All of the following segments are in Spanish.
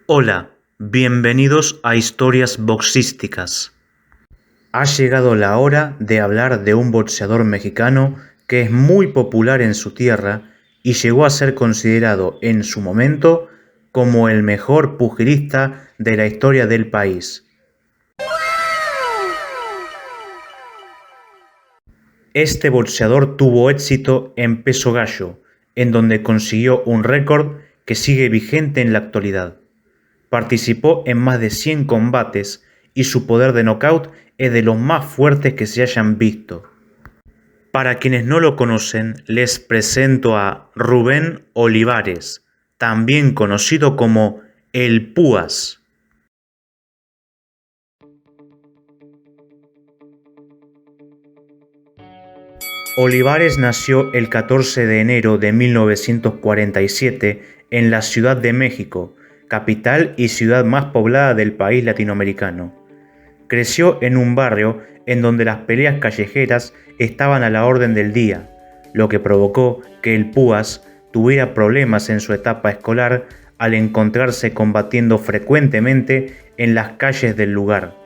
Hola, bienvenidos a Historias Boxísticas. Ha llegado la hora de hablar de un boxeador mexicano que es muy popular en su tierra y llegó a ser considerado en su momento como el mejor pugilista de la historia del país. Este boxeador tuvo éxito en peso gallo, en donde consiguió un récord que sigue vigente en la actualidad. Participó en más de 100 combates y su poder de knockout es de los más fuertes que se hayan visto. Para quienes no lo conocen, les presento a Rubén Olivares, también conocido como El Púas. Olivares nació el 14 de enero de 1947 en la Ciudad de México, capital y ciudad más poblada del país latinoamericano. Creció en un barrio en donde las peleas callejeras estaban a la orden del día, lo que provocó que el Púas tuviera problemas en su etapa escolar al encontrarse combatiendo frecuentemente en las calles del lugar.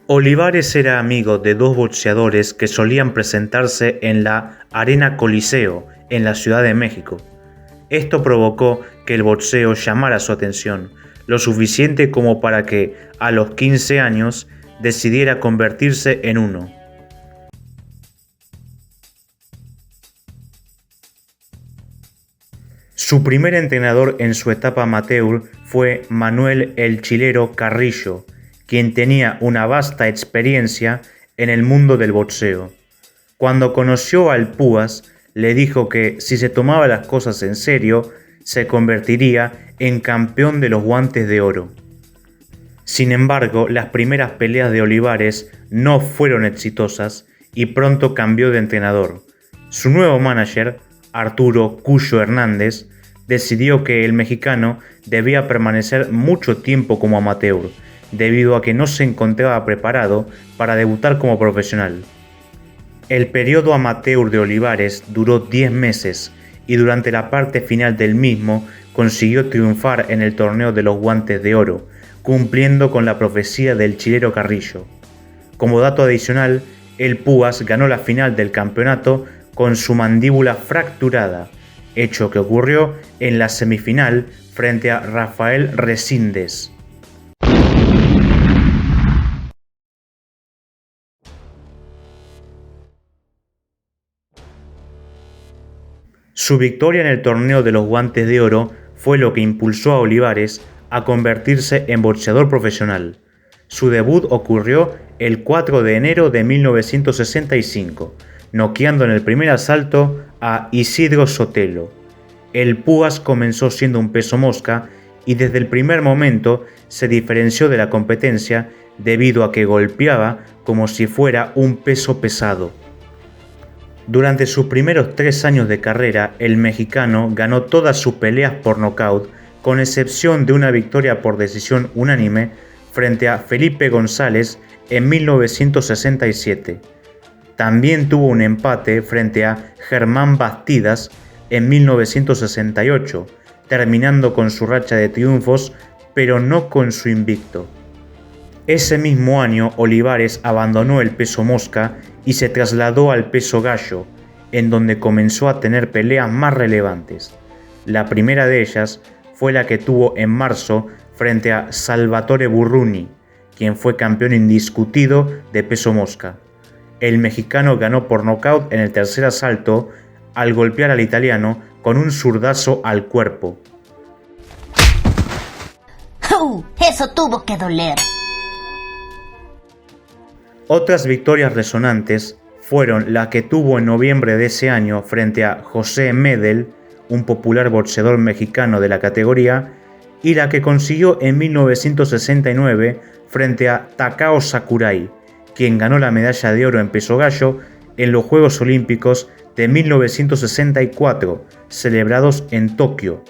Olivares era amigo de dos boxeadores que solían presentarse en la Arena Coliseo, en la Ciudad de México. Esto provocó que el boxeo llamara su atención, lo suficiente como para que, a los 15 años, decidiera convertirse en uno. Su primer entrenador en su etapa amateur fue Manuel "El Chilero" Carrillo, quien tenía una vasta experiencia en el mundo del boxeo. Cuando conoció al Púas, le dijo que si se tomaba las cosas en serio, se convertiría en campeón de los guantes de oro. Sin embargo, las primeras peleas de Olivares no fueron exitosas y pronto cambió de entrenador. Su nuevo manager, Arturo "Cuyo" Hernández, decidió que el mexicano debía permanecer mucho tiempo como amateur, debido a que no se encontraba preparado para debutar como profesional. El periodo amateur de Olivares duró 10 meses y durante la parte final del mismo consiguió triunfar en el torneo de los guantes de oro, cumpliendo con la profecía del chilero Carrillo. Como dato adicional, el Púas ganó la final del campeonato con su mandíbula fracturada, hecho que ocurrió en la semifinal frente a Rafael Resíndes. Su victoria en el torneo de los guantes de oro fue lo que impulsó a Olivares a convertirse en boxeador profesional. Su debut ocurrió el 4 de enero de 1965, noqueando en el primer asalto a Isidro Sotelo. El Púas comenzó siendo un peso mosca y desde el primer momento se diferenció de la competencia debido a que golpeaba como si fuera un peso pesado. Durante sus primeros 3 años de carrera, el mexicano ganó todas sus peleas por nocaut, con excepción de una victoria por decisión unánime frente a Felipe González en 1967. También tuvo un empate frente a Germán Bastidas en 1968, terminando con su racha de triunfos, pero no con su invicto. Ese mismo año, Olivares abandonó el peso mosca y se trasladó al peso gallo, en donde comenzó a tener peleas más relevantes. La primera de ellas fue la que tuvo en marzo frente a Salvatore Burruni, quien fue campeón indiscutido de peso mosca. El mexicano ganó por nocaut en el tercer asalto al golpear al italiano con un zurdazo al cuerpo. ¡Eso tuvo que doler! Otras victorias resonantes fueron la que tuvo en noviembre de ese año frente a José Medel, un popular boxeador mexicano de la categoría, y la que consiguió en 1969 frente a Takao Sakurai, quien ganó la medalla de oro en peso gallo en los Juegos Olímpicos de 1964, celebrados en Tokio.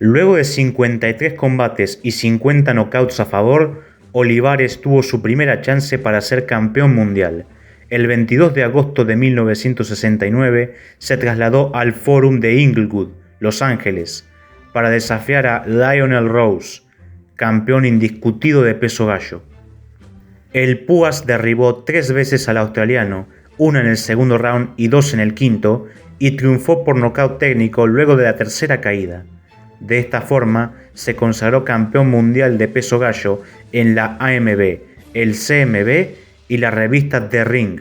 Luego de 53 combates y 50 knockouts a favor, Olivares tuvo su primera chance para ser campeón mundial. El 22 de agosto de 1969 se trasladó al Forum de Inglewood, Los Ángeles, para desafiar a Lionel Rose, campeón indiscutido de peso gallo. El Púas derribó 3 veces al australiano, una en el segundo round y 2 en el quinto, y triunfó por nocaut técnico luego de la tercera caída. De esta forma, se consagró campeón mundial de peso gallo en la AMB, el CMB y la revista The Ring.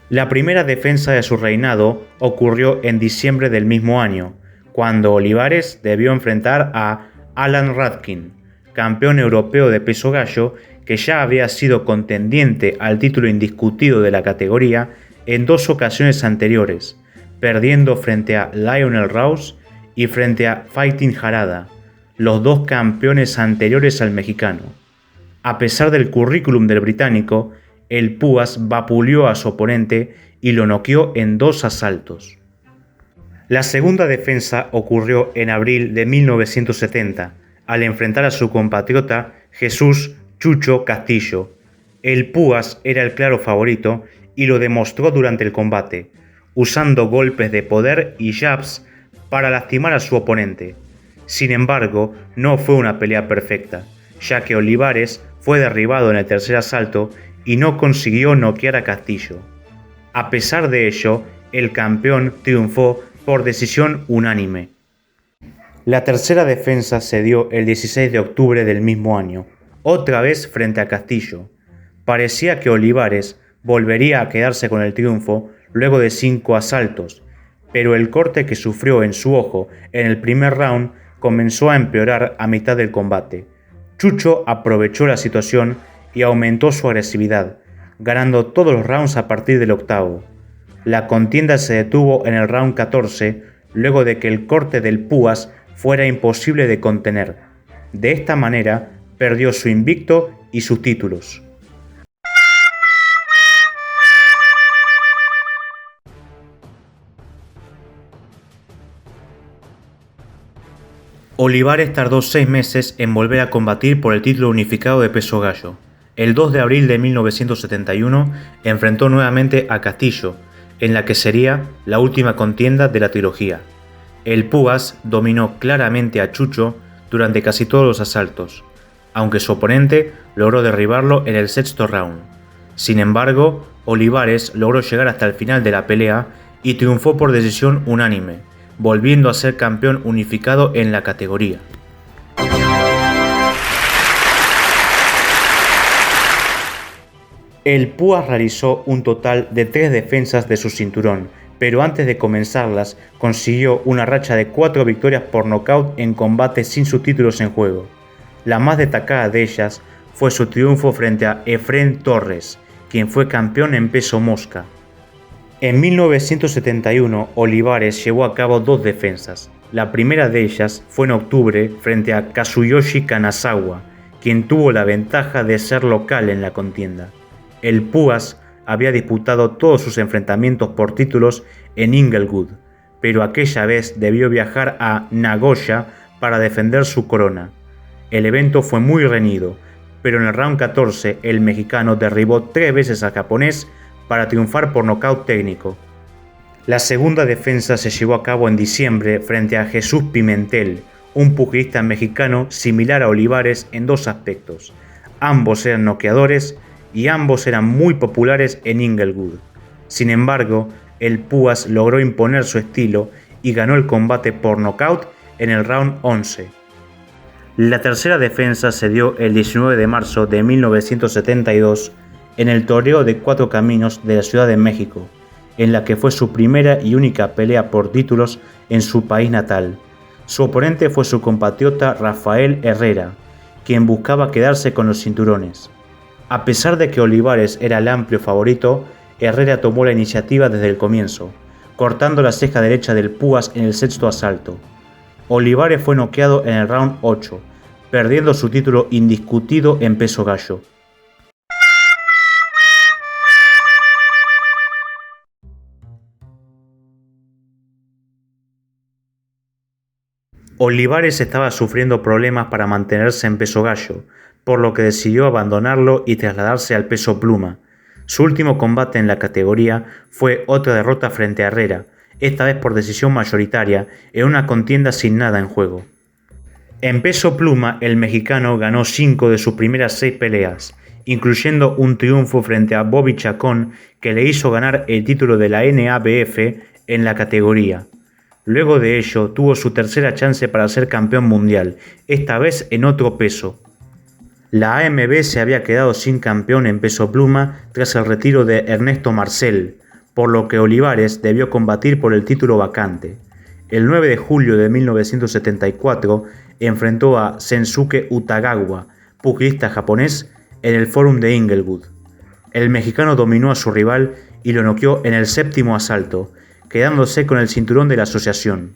La primera defensa de su reinado ocurrió en diciembre del mismo año, cuando Olivares debió enfrentar a Alan Radkin, campeón europeo de peso gallo que ya había sido contendiente al título indiscutido de la categoría en 2 ocasiones anteriores, perdiendo frente a Lionel Rose y frente a Fighting Harada, los 2 campeones anteriores al mexicano. A pesar del currículum del británico, el Púas vapuleó a su oponente y lo noqueó en 2 asaltos. La segunda defensa ocurrió en abril de 1970, al enfrentar a su compatriota Jesús Chucho Castillo. El Púas era el claro favorito y lo demostró durante el combate, usando golpes de poder y jabs para lastimar a su oponente. Sin embargo, no fue una pelea perfecta, ya que Olivares fue derribado en el tercer asalto y no consiguió noquear a Castillo. A pesar de ello, el campeón triunfó por decisión unánime. La tercera defensa se dio el 16 de octubre del mismo año, otra vez frente a Castillo. Parecía que Olivares volvería a quedarse con el triunfo luego de 5 asaltos, pero el corte que sufrió en su ojo en el primer round comenzó a empeorar a mitad del combate. Chucho aprovechó la situación y aumentó su agresividad, ganando todos los rounds a partir del octavo. La contienda se detuvo en el round 14, luego de que el corte del Púas fuera imposible de contener. De esta manera, perdió su invicto y sus títulos. Olivares tardó 6 meses en volver a combatir por el título unificado de peso gallo. El 2 de abril de 1971 enfrentó nuevamente a Castillo, en la que sería la última contienda de la trilogía. El Púas dominó claramente a Chucho durante casi todos los asaltos, aunque su oponente logró derribarlo en el sexto round. Sin embargo, Olivares logró llegar hasta el final de la pelea y triunfó por decisión unánime, volviendo a ser campeón unificado en la categoría. El Púas realizó un total de 3 defensas de su cinturón, pero antes de comenzarlas consiguió una racha de 4 victorias por nocaut en combates sin sus títulos en juego. La más destacada de ellas fue su triunfo frente a Efrén Torres, quien fue campeón en peso mosca. En 1971, Olivares llevó a cabo 2 defensas. La primera de ellas fue en octubre frente a Kazuyoshi Kanazawa, quien tuvo la ventaja de ser local en la contienda. El Púas había disputado todos sus enfrentamientos por títulos en Inglewood, pero aquella vez debió viajar a Nagoya para defender su corona. El evento fue muy reñido, pero en el round 14 el mexicano derribó 3 veces al japonés para triunfar por nocaut técnico. La segunda defensa se llevó a cabo en diciembre frente a Jesús Pimentel, un pugilista mexicano similar a Olivares en 2 aspectos. Ambos eran noqueadores y ambos eran muy populares en Inglewood. Sin embargo, el Púas logró imponer su estilo y ganó el combate por nocaut en el round 11. La tercera defensa se dio el 19 de marzo de 1972 en el torneo de 4 caminos de la Ciudad de México, en la que fue su primera y única pelea por títulos en su país natal. Su oponente fue su compatriota Rafael Herrera, quien buscaba quedarse con los cinturones. A pesar de que Olivares era el amplio favorito, Herrera tomó la iniciativa desde el comienzo, cortando la ceja derecha del Púas en el sexto asalto. Olivares fue noqueado en el round 8, perdiendo su título indiscutido en peso gallo. Olivares estaba sufriendo problemas para mantenerse en peso gallo, por lo que decidió abandonarlo y trasladarse al peso pluma. Su último combate en la categoría fue otra derrota frente a Herrera, esta vez por decisión mayoritaria, en una contienda sin nada en juego. En peso pluma, el mexicano ganó 5 de sus primeras 6 peleas, incluyendo un triunfo frente a Bobby Chacón, que le hizo ganar el título de la NABF en la categoría. Luego de ello, tuvo su tercera chance para ser campeón mundial, esta vez en otro peso. La AMB se había quedado sin campeón en peso pluma tras el retiro de Ernesto Marcel, por lo que Olivares debió combatir por el título vacante. El 9 de julio de 1974 enfrentó a Sensuke Utagawa, pugilista japonés, en el Forum de Inglewood. El mexicano dominó a su rival y lo noqueó en el 7º asalto, quedándose con el cinturón de la asociación.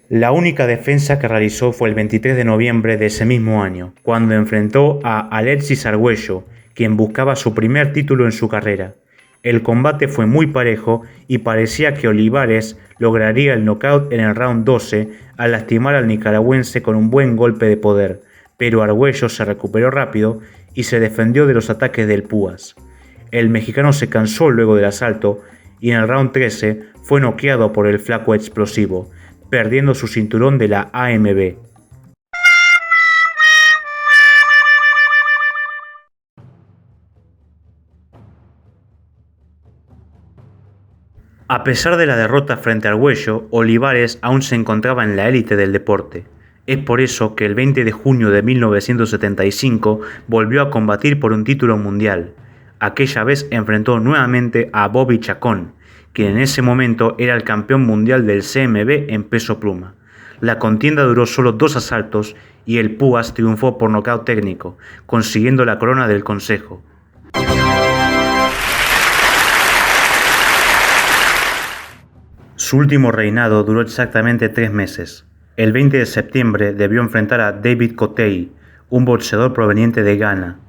La única defensa que realizó fue el 23 de noviembre de ese mismo año, cuando enfrentó a Alexis Arguello, quien buscaba su primer título en su carrera. El combate fue muy parejo y parecía que Olivares lograría el knockout en el round 12 al lastimar al nicaragüense con un buen golpe de poder, pero Arguello se recuperó rápido y se defendió de los ataques del Púas. El mexicano se cansó luego del asalto y en el round 13 fue noqueado por el flaco explosivo, perdiendo su cinturón de la AMB. A pesar de la derrota frente a Arguello, Olivares aún se encontraba en la élite del deporte. Es por eso que el 20 de junio de 1975 volvió a combatir por un título mundial. Aquella vez enfrentó nuevamente a Bobby Chacón, quien en ese momento era el campeón mundial del CMB en peso pluma. La contienda duró solo 2 asaltos y el Púas triunfó por nocaut técnico, consiguiendo la corona del consejo. Su último reinado duró exactamente 3 meses. El 20 de septiembre debió enfrentar a David Cotey, un boxeador proveniente de Ghana.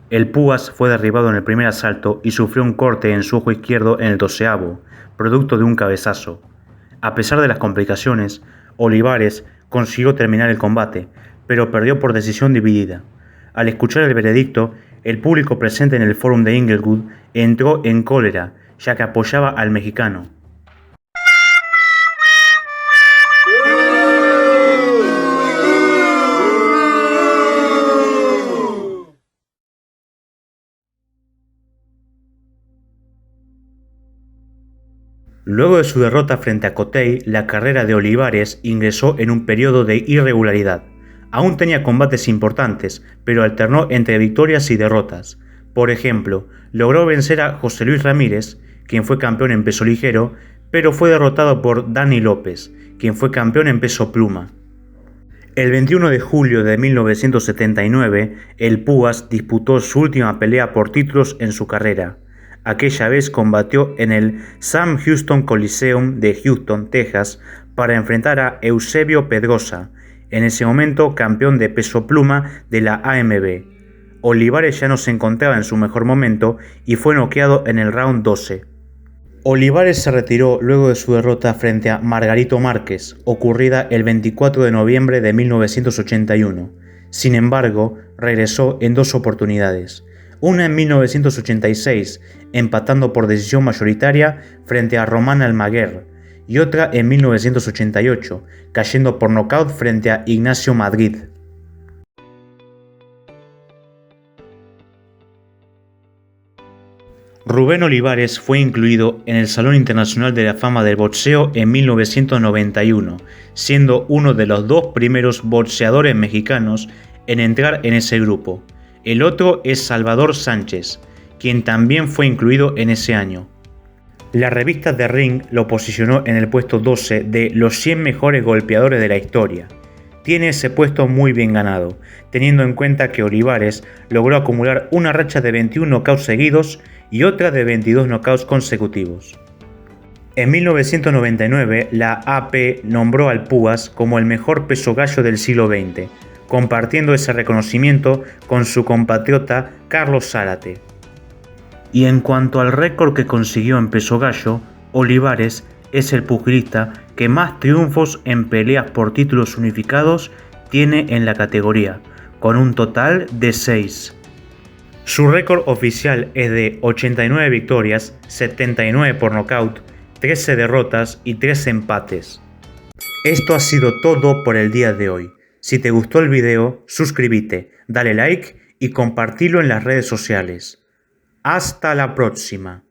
El Púas fue derribado en el primer asalto y sufrió un corte en su ojo izquierdo en el 12º, producto de un cabezazo. A pesar de las complicaciones, Olivares consiguió terminar el combate, pero perdió por decisión dividida. Al escuchar el veredicto, el público presente en el Forum de Inglewood entró en cólera, ya que apoyaba al mexicano. Luego de su derrota frente a Cotey, la carrera de Olivares ingresó en un periodo de irregularidad. Aún tenía combates importantes, pero alternó entre victorias y derrotas. Por ejemplo, logró vencer a José Luis Ramírez, quien fue campeón en peso ligero, pero fue derrotado por Dani López, quien fue campeón en peso pluma. El 21 de julio de 1979, el Púas disputó su última pelea por títulos en su carrera. Aquella vez combatió en el Sam Houston Coliseum de Houston, Texas, para enfrentar a Eusebio Pedrosa, en ese momento campeón de peso pluma de la AMB. Olivares ya no se encontraba en su mejor momento y fue noqueado en el round 12. Olivares se retiró luego de su derrota frente a Margarito Márquez, ocurrida el 24 de noviembre de 1981. Sin embargo, regresó en 2 oportunidades. Una en 1986, empatando por decisión mayoritaria frente a Román Almaguer, y otra en 1988, cayendo por nocaut frente a Ignacio Madrid. Rubén Olivares fue incluido en el Salón Internacional de la Fama del Boxeo en 1991, siendo uno de los 2 primeros boxeadores mexicanos en entrar en ese grupo. El otro es Salvador Sánchez, quien también fue incluido en ese año. La revista The Ring lo posicionó en el puesto 12 de los 100 mejores golpeadores de la historia. Tiene ese puesto muy bien ganado, teniendo en cuenta que Olivares logró acumular una racha de 21 knockouts seguidos y otra de 22 knockouts consecutivos. En 1999, la AP nombró al Púas como el mejor peso gallo del siglo XX, compartiendo ese reconocimiento con su compatriota Carlos Zárate. Y en cuanto al récord que consiguió en peso gallo, Olivares es el pugilista que más triunfos en peleas por títulos unificados tiene en la categoría, con un total de 6. Su récord oficial es de 89 victorias, 79 por nocaut, 13 derrotas y 3 empates. Esto ha sido todo por el día de hoy. Si te gustó el video, suscríbete, dale like y compartilo en las redes sociales. Hasta la próxima.